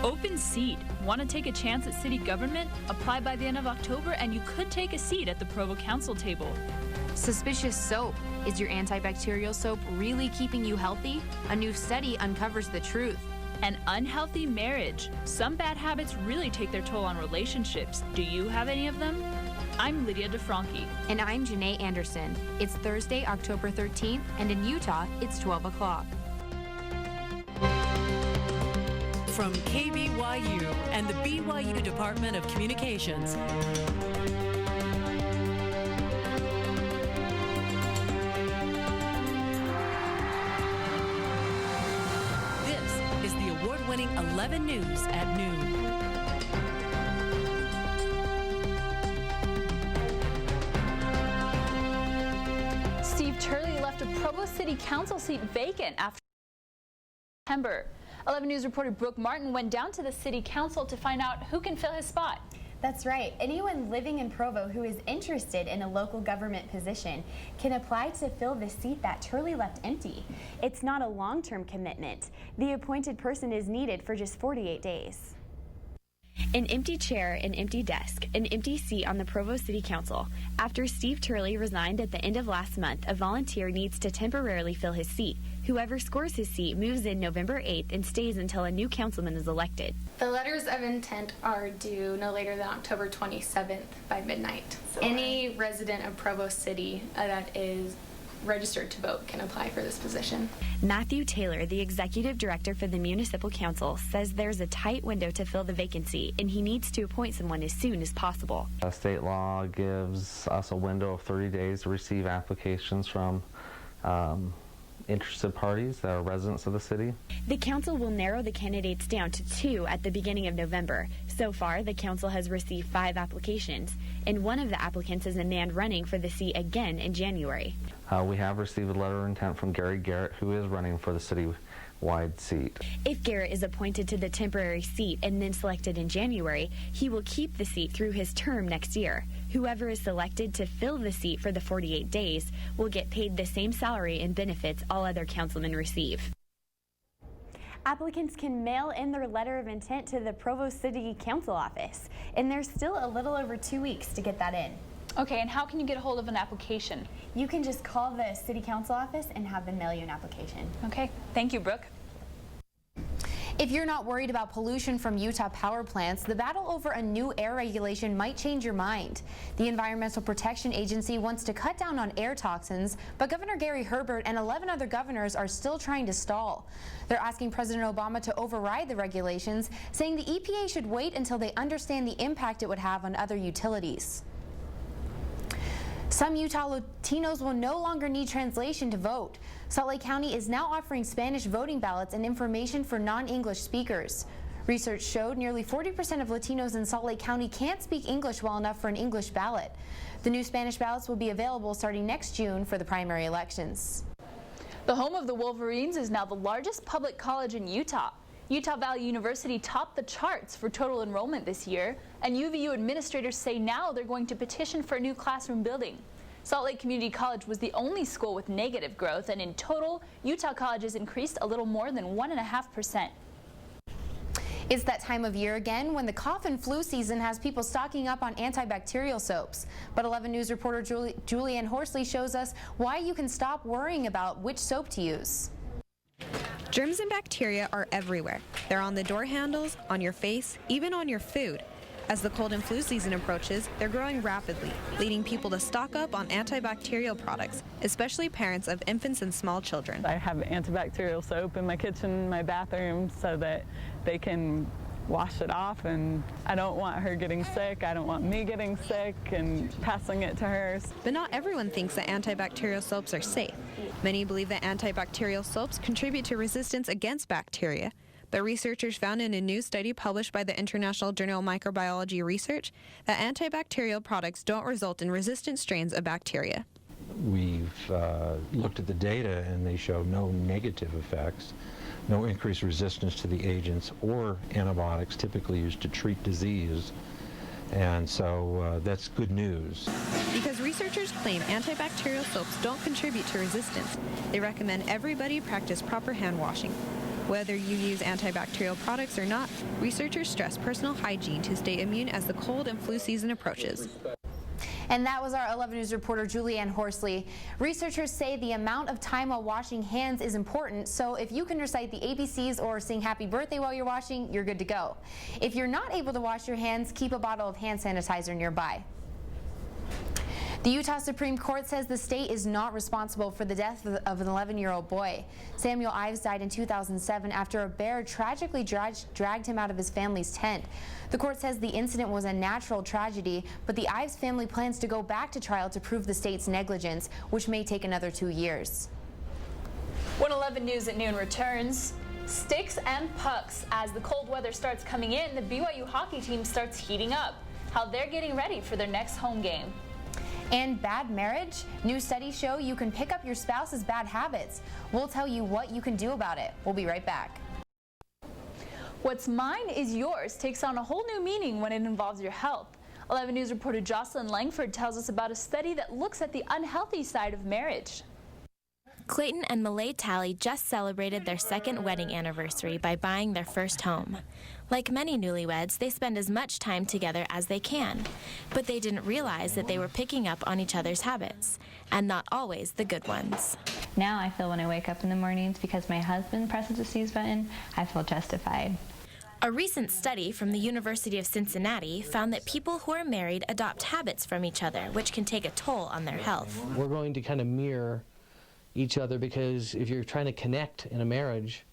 Open seat. Want to take a chance at city government? Apply by the end of October and you could take a seat at the Provo Council table. Suspicious soap. Is your antibacterial soap really keeping you healthy? A new study uncovers the truth. An unhealthy marriage. Some bad habits really take their toll on relationships. Do you have any of them? I'm Lydia DeFranchi. And I'm Janae Anderson. It's Thursday, October 13th, and in Utah, it's 12 o'clock. From KBYU and the BYU Department of Communications. This is the award-winning 11 News at noon. Steve Turley left a Provo City Council seat vacant after September. 11 News reporter Brooke Martin went down to the City Council to find out who can fill his spot. That's right. Anyone living in Provo who is interested in a local government position can apply to fill the seat that Turley left empty. It's not a long-term commitment. The appointed person is needed for just 48 days. An empty chair, an empty desk, an empty seat on the Provo City Council. After Steve Turley resigned at the end of last month, a volunteer needs to temporarily fill his seat. Whoever scores his seat moves in November 8th and stays until a new councilman is elected. The letters of intent are due no later than October 27th by midnight. So any resident of Provo City that is registered to vote can apply for this position. Matthew Taylor, the executive director for the Municipal Council, says there's a tight window to fill the vacancy and he needs to appoint someone as soon as possible. State law gives us a window of 30 days to receive applications from interested parties that are residents of the city. The council will narrow the candidates down to 2 at the beginning of November. So far, the council has received 5 applications, and one of the applicants is a man running for the seat again in January. We have received a letter of intent from Gary Garrett, who is running for the city-wide seat. If Garrett is appointed to the temporary seat and then selected in January, he will keep the seat through his term next year. Whoever is selected to fill the seat for the 48 days will get paid the same salary and benefits all other councilmen receive. Applicants can mail in their letter of intent to the Provo City Council office, and there's still a little over 2 weeks to get that in. Okay, and how can you get a hold of an application? You can just call the City Council office and have them mail you an application. Okay, thank you, Brooke. If you're not worried about pollution from Utah power plants, the battle over a new air regulation might change your mind. The Environmental Protection Agency wants to cut down on air toxins, but Governor Gary Herbert and 11 other governors are still trying to stall. They're asking President Obama to override the regulations, saying the EPA should wait until they understand the impact it would have on other utilities. Some Utah Latinos will no longer need translation to vote. Salt Lake County is now offering Spanish voting ballots and information for non-English speakers. Research showed nearly 40% of Latinos in Salt Lake County can't speak English well enough for an English ballot. The new Spanish ballots will be available starting next June for the primary elections. The home of the Wolverines is now the largest public college in Utah. Utah Valley University topped the charts for total enrollment this year, and UVU administrators say now they're going to petition for a new classroom building. Salt Lake Community College was the only school with negative growth, and in total, Utah colleges increased a little more than 1.5%. It's that time of year again when the cough and flu season has people stocking up on antibacterial soaps. But 11 News reporter Julianne Horsley shows us why you can stop worrying about which soap to use. Germs and bacteria are everywhere. They're on the door handles, on your face, even on your food. As the cold and flu season approaches, they're growing rapidly, leading people to stock up on antibacterial products, especially parents of infants and small children. I have antibacterial soap in my kitchen, my bathroom, so that they can wash it off, and I don't want her getting sick. I don't want me getting sick and passing it to her. But not everyone thinks that antibacterial soaps are safe. Many believe that antibacterial soaps contribute to resistance against bacteria. But researchers found in a new study published by the International Journal of Microbiology Research that antibacterial products don't result in resistant strains of bacteria. We've looked at the data, and they show no negative effects, no increased resistance to the agents or antibiotics typically used to treat disease. And so that's good news. Because researchers claim antibacterial soaps don't contribute to resistance, they recommend everybody practice proper hand washing. Whether you use antibacterial products or not, researchers stress personal hygiene to stay immune as the cold and flu season approaches. And that was our 11 News reporter, Julianne Horsley. Researchers say the amount of time while washing hands is important, so if you can recite the ABCs or sing happy birthday while you're washing, you're good to go. If you're not able to wash your hands, keep a bottle of hand sanitizer nearby. The Utah Supreme Court says the state is not responsible for the death of an 11-year-old boy. Samuel Ives died in 2007 after a bear tragically dragged him out of his family's tent. The court says the incident was a natural tragedy, but the Ives family plans to go back to trial to prove the state's negligence, which may take another 2 years. When 11 News at noon returns, sticks and pucks. As the cold weather starts coming in, the BYU hockey team starts heating up. How they're getting ready for their next home game. And bad marriage? New studies show you can pick up your spouse's bad habits. We'll tell you what you can do about it. We'll be right back. What's mine is yours takes on a whole new meaning when it involves your health. 11 News reporter Jocelyn Langford tells us about a study that looks at the unhealthy side of marriage. Clayton and Malay Talley just celebrated their second wedding anniversary by buying their first home. Like many newlyweds, they spend as much time together as they can, but they didn't realize that they were picking up on each other's habits, and not always the good ones. Now I feel when I wake up in the mornings because my husband presses the snooze button, I feel justified. A recent study from the University of Cincinnati found that people who are married adopt habits from each other, which can take a toll on their health. We're going to kind of mirror each other, because if you're trying to connect in a marriage,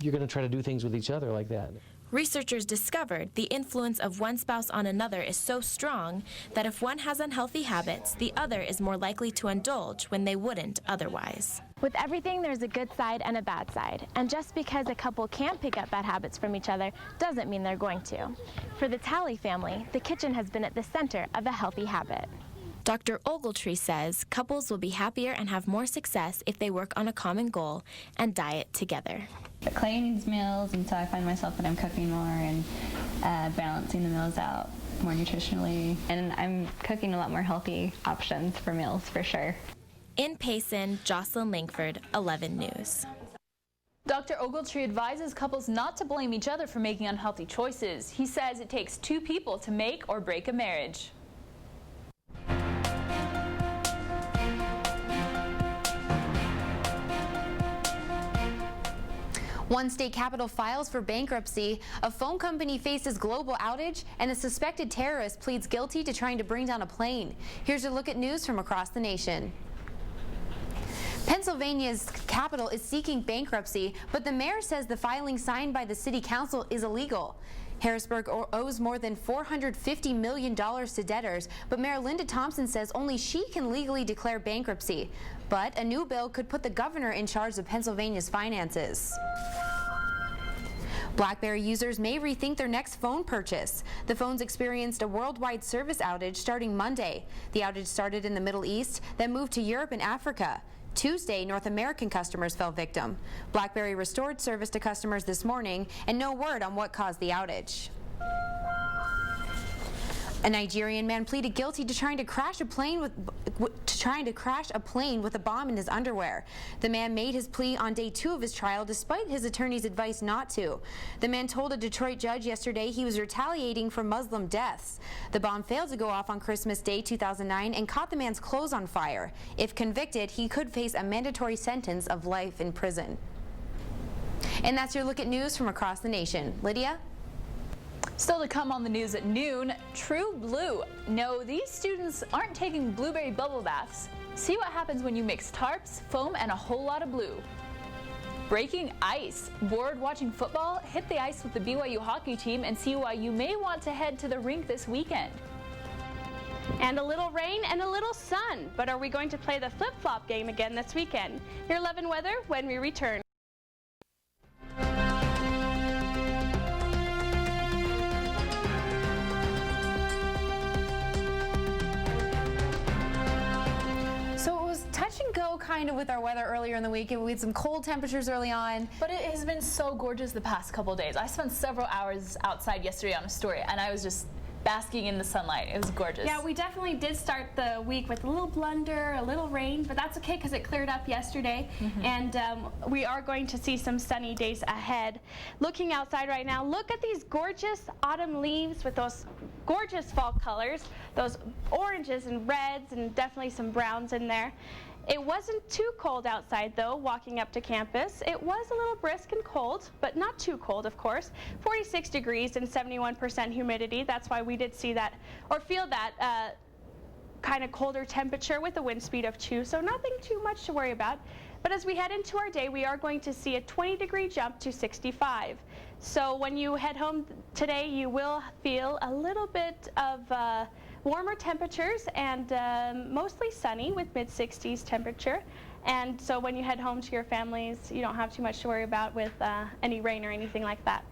you're going to try to do things with each other like that. Researchers discovered the influence of one spouse on another is so strong that if one has unhealthy habits, the other is more likely to indulge when they wouldn't otherwise. With everything, there's a good side and a bad side. And just because a couple can pick up bad habits from each other doesn't mean they're going to. For the Talley family, the kitchen has been at the center of a healthy habit. Dr. Ogletree says couples will be happier and have more success if they work on a common goal and diet together. But Clay needs meals, and so I find myself that I'm cooking more and balancing the meals out more nutritionally. And I'm cooking a lot more healthy options for meals, for sure. In Payson, Jocelyn Langford, 11 News. Dr. Ogletree advises couples not to blame each other for making unhealthy choices. He says it takes two people to make or break a marriage. One state capital files for bankruptcy, a phone company faces global outage, and a suspected terrorist pleads guilty to trying to bring down a plane. Here's a look at news from across the nation. Pennsylvania's capital is seeking bankruptcy, but the mayor says the filing signed by the city council is illegal. Harrisburg owes more than $450 million to debtors, but Mayor Linda Thompson says only she can legally declare bankruptcy. But a new bill could put the governor in charge of Pennsylvania's finances. BlackBerry users may rethink their next phone purchase. The phones experienced a worldwide service outage starting Monday. The outage started in the Middle East, then moved to Europe and Africa. Tuesday, North American customers fell victim. BlackBerry restored service to customers this morning, and no word on what caused the outage. A Nigerian man pleaded guilty to trying to crash a plane with a bomb in his underwear. The man made his plea on day 2 of his trial despite his attorney's advice not to. The man told a Detroit judge yesterday he was retaliating for Muslim deaths. The bomb failed to go off on Christmas Day 2009 and caught the man's clothes on fire. If convicted, he could face a mandatory sentence of life in prison. And that's your look at news from across the nation. Lydia? Still to come on the news at noon, True Blue. No, these students aren't taking blueberry bubble baths. See what happens when you mix tarps, foam, and a whole lot of blue. Breaking ice. Bored watching football? Hit the ice with the BYU hockey team and see why you may want to head to the rink this weekend. And a little rain and a little sun. But are we going to play the flip-flop game again this weekend? Your 11 weather when we return. Touch and go kind of with our weather earlier in the week. We had some cold temperatures early on. But it has been so gorgeous the past couple days. I spent several hours outside yesterday on a story, and I was just basking in the sunlight. It was gorgeous. Yeah, we definitely did start the week with a little blunder, a little rain, but that's okay because it cleared up yesterday, and we are going to see some sunny days ahead. Looking outside right now, look at these gorgeous autumn leaves with those gorgeous fall colors, those oranges and reds and definitely some browns in there. It wasn't too cold outside, though, walking up to campus. It was a little brisk and cold, but not too cold, of course. 46 degrees and 71% humidity. That's why we did see that, or feel that kind of colder temperature with a wind speed of 2, so nothing too much to worry about. But as we head into our day, we are going to see a 20-degree jump to 65. So when you head home today, you will feel a little bit of warmer temperatures and mostly sunny with mid-60s temperature. And so when you head home to your families, you don't have too much to worry about with any rain or anything like that.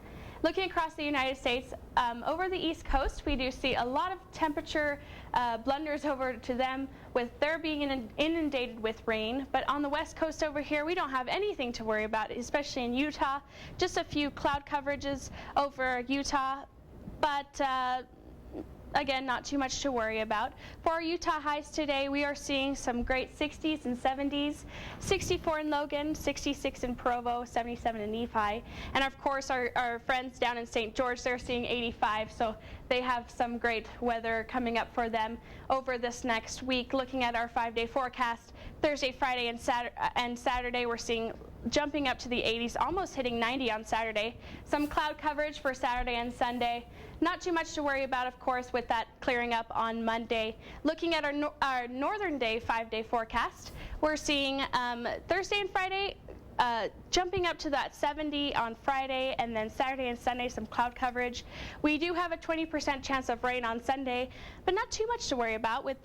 Looking across the United States, over the East Coast, we do see a lot of temperature blunders over to them with their being inundated with rain. But on the West Coast over here, we don't have anything to worry about, especially in Utah. Just a few cloud coverages over Utah, but again, not too much to worry about. For our Utah highs today, we are seeing some great 60s and 70s, 64 in Logan, 66 in Provo, 77 in Nephi. And of course, our friends down in St. George, they're seeing 85, so they have some great weather coming up for them over this next week. Looking at our 5-day forecast, Thursday, Friday, and Saturday, we're seeing jumping up to the 80s, almost hitting 90 on Saturday. Some cloud coverage for Saturday and Sunday. Not too much to worry about, of course, with that clearing up on Monday. Looking at our Northern Day 5-day forecast, we're seeing Thursday and Friday jumping up to that 70 on Friday, and then Saturday and Sunday some cloud coverage. We do have a 20% chance of rain on Sunday, but not too much to worry about with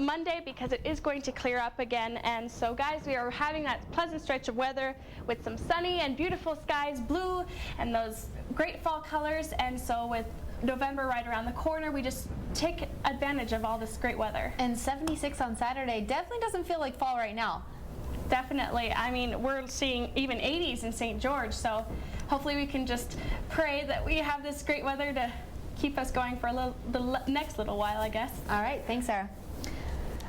Monday, because it is going to clear up again. And so guys, we are having that pleasant stretch of weather with some sunny and beautiful skies, blue, and those great fall colors. And so with November right around the corner, we just take advantage of all this great weather. And 76 on Saturday definitely doesn't feel like fall right now. Definitely. I mean, we're seeing even 80s in St. George, so hopefully we can just pray that we have this great weather to keep us going for the next little while, I guess. All right, thanks, Sarah.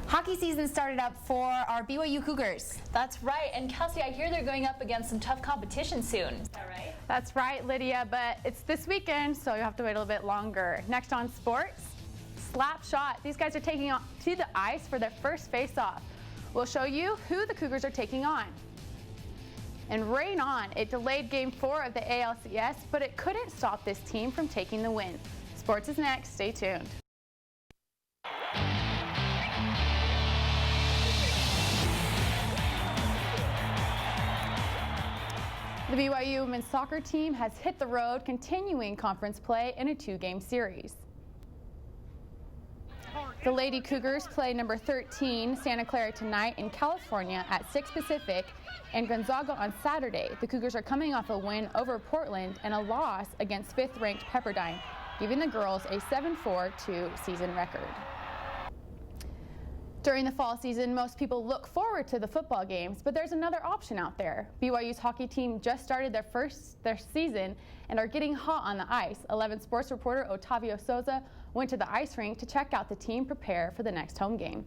Hockey season started up for our BYU Cougars. That's right, and Kelsey, I hear they're going up against some tough competition soon. Is that right? That's right, Lydia, but it's this weekend, so you have to wait a little bit longer. Next on sports, slap shot. These guys are taking on to the ice for their first face-off. We'll show you who the Cougars are taking on. And rain on, it delayed Game 4 of the ALCS, but it couldn't stop this team from taking the win. Sports is next. Stay tuned. The BYU women's soccer team has hit the road, continuing conference play in a 2-game series. The Lady Cougars play number 13 Santa Clara tonight in California at 6 Pacific and Gonzaga on Saturday. The Cougars are coming off a win over Portland and a loss against 5th-ranked Pepperdine, giving the girls a 7-4-2 season record. During the fall season, most people look forward to the football games, but there's another option out there. BYU's hockey team just started their season and are getting hot on the ice. 11 Sports reporter Otavio Souza went to the ice rink to check out the team prepare for the next home game.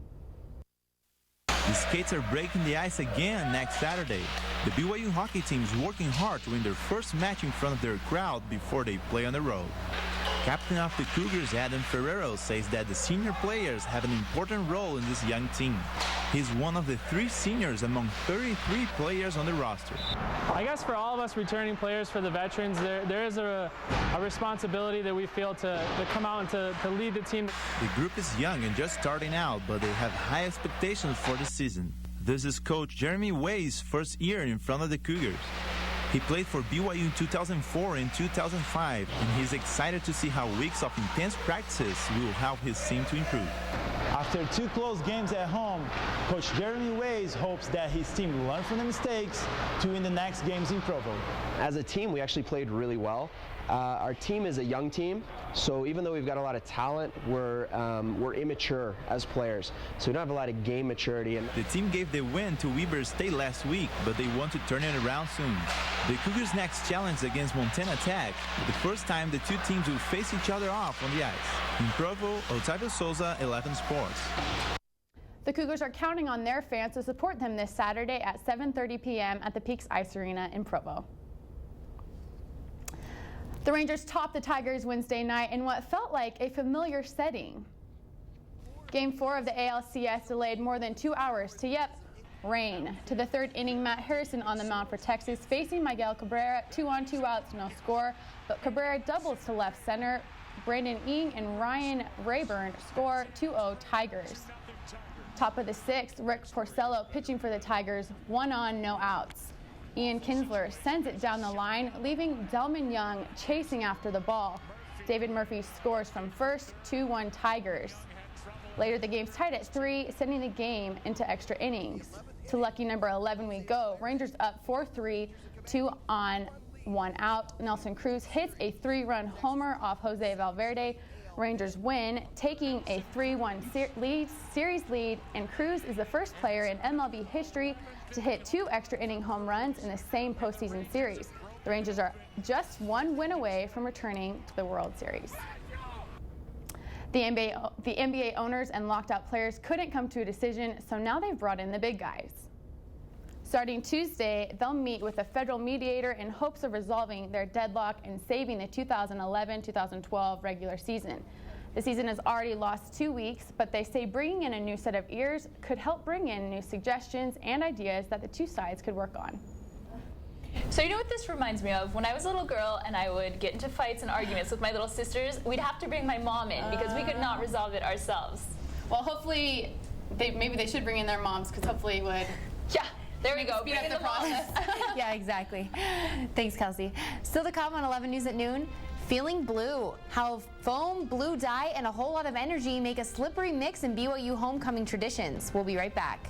The Skates are breaking the ice again next Saturday. The BYU hockey team is working hard to win their first match in front of their crowd before they play on the road. Captain of the Cougars, Adam Ferrero, says that the senior players have an important role in this young team. He's one of the 3 seniors among 33 players on the roster. I guess for all of us returning players, for the veterans, there is a responsibility that we feel to come out and to lead the team. The group is young and just starting out, but they have high expectations for the season. This is Coach Jeremy Way's first year in front of the Cougars. He played for BYU in 2004 and 2005, and he's excited to see how weeks of intense practices will help his team to improve. After 2 close games at home, Coach Jeremy Ways hopes that his team learn from the mistakes to win the next games in Provo. As a team, we actually played really well. Our team is a young team, so even though we've got a lot of talent, we're immature as players, so we don't have a lot of game maturity. The team gave the win to Weber State last week, but they want to turn it around soon. The Cougars' next challenge against Montana Tech, the first time the two teams will face each other off on the ice. In Provo, Otavio Souza, 11 Sports. The Cougars are counting on their fans to support them this Saturday at 7:30 p.m. at the Peaks Ice Arena in Provo. The Rangers topped the Tigers Wednesday night in what felt like a familiar setting. Game 4 of the ALCS delayed more than 2 hours to, rain. To the 3rd inning, Matt Harrison on the mound for Texas, facing Miguel Cabrera, 2 on 2 outs, no score, but Cabrera doubles to left center. Brandon Ing and Ryan Rayburn score 2-0 Tigers. Top of the 6th, Rick Porcello pitching for the Tigers, 1 on, no outs. Ian Kinsler sends it down the line, leaving Delman Young chasing after the ball. David Murphy scores from first, 2-1 Tigers. Later, the game's tied at 3, sending the game into extra innings. To lucky number 11 we go. Rangers up 4-3, 2 on, 1 out. Nelson Cruz hits a 3-run homer off Jose Valverde. Rangers win, taking a 3-1 series lead, and Cruz is the first player in MLB history to hit 2 extra inning home runs in the same postseason series. The Rangers are just 1 win away from returning to the World Series. The NBA owners and locked out players couldn't come to a decision, so now they've brought in the big guys. Starting Tuesday, they'll meet with a federal mediator in hopes of resolving their deadlock and saving the 2011-2012 regular season. The season has already lost 2 weeks, but they say bringing in a new set of ears could help bring in new suggestions and ideas that the two sides could work on. So you know what this reminds me of? When I was a little girl and I would get into fights and arguments with my little sisters, we'd have to bring my mom in because we could not resolve it ourselves. Well, hopefully, maybe they should bring in their moms, because hopefully it would. Yeah. There we go. Speed up the process. Yeah, exactly. Thanks, Kelsey. Still to come on 11 News at noon. Feeling blue. How foam, blue dye, and a whole lot of energy make a slippery mix in BYU homecoming traditions. We'll be right back.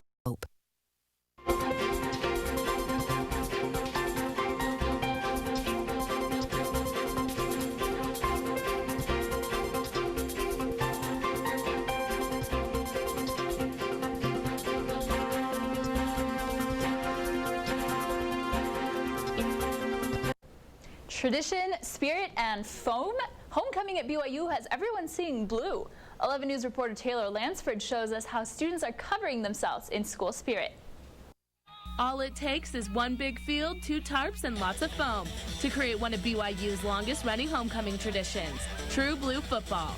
Tradition, spirit, and foam. Homecoming at BYU has everyone seeing blue. 11 News reporter Taylor Lansford shows us how students are covering themselves in school spirit. All it takes is one big field, 2 tarps, and lots of foam to create one of BYU's longest running homecoming traditions, true blue football.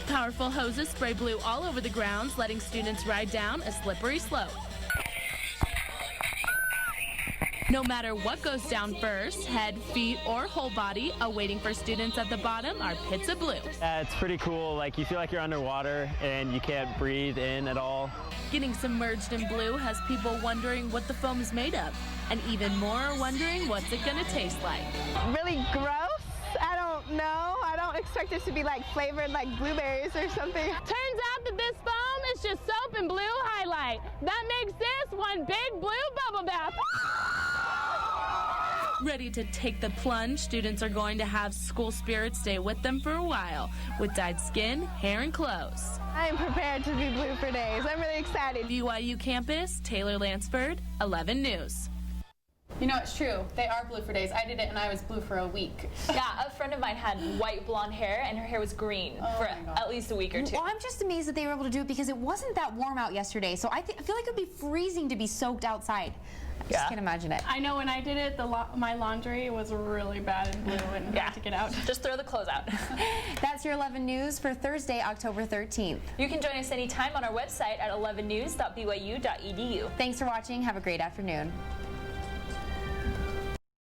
Powerful hoses spray blue all over the grounds, letting students ride down a slippery slope. No matter what goes down first, head, feet, or whole body, awaiting for students at the bottom are pits of blue. It's pretty cool. Like, you feel like you're underwater and you can't breathe in at all. Getting submerged in blue has people wondering what the foam is made of, and even more are wondering what's it gonna taste like. Really gross? I don't know. I don't expect it to be like flavored like blueberries or something. Turns out that this foam is just soap and blue highlight. That makes this one big blue bubble bath. Ready to take the plunge, students are going to have school spirit stay with them for a while, with dyed skin, hair, and clothes. I am prepared to be blue for days. I'm really excited. BYU campus, Taylor Lansford, 11 News. You know, it's true. They are blue for days. I did it and I was blue for a week. Yeah, a friend of mine had white blonde hair and her hair was green for at least a week or 2. Well, I'm just amazed that they were able to do it because it wasn't that warm out yesterday. So I feel like it would be freezing to be soaked outside. I just can't imagine it. I know when I did it, my laundry was really bad and blue and I had to get out. Just throw the clothes out. That's your 11 News for Thursday, October 13th. You can join us anytime on our website at 11news.byu.edu. Thanks for watching. Have a great afternoon.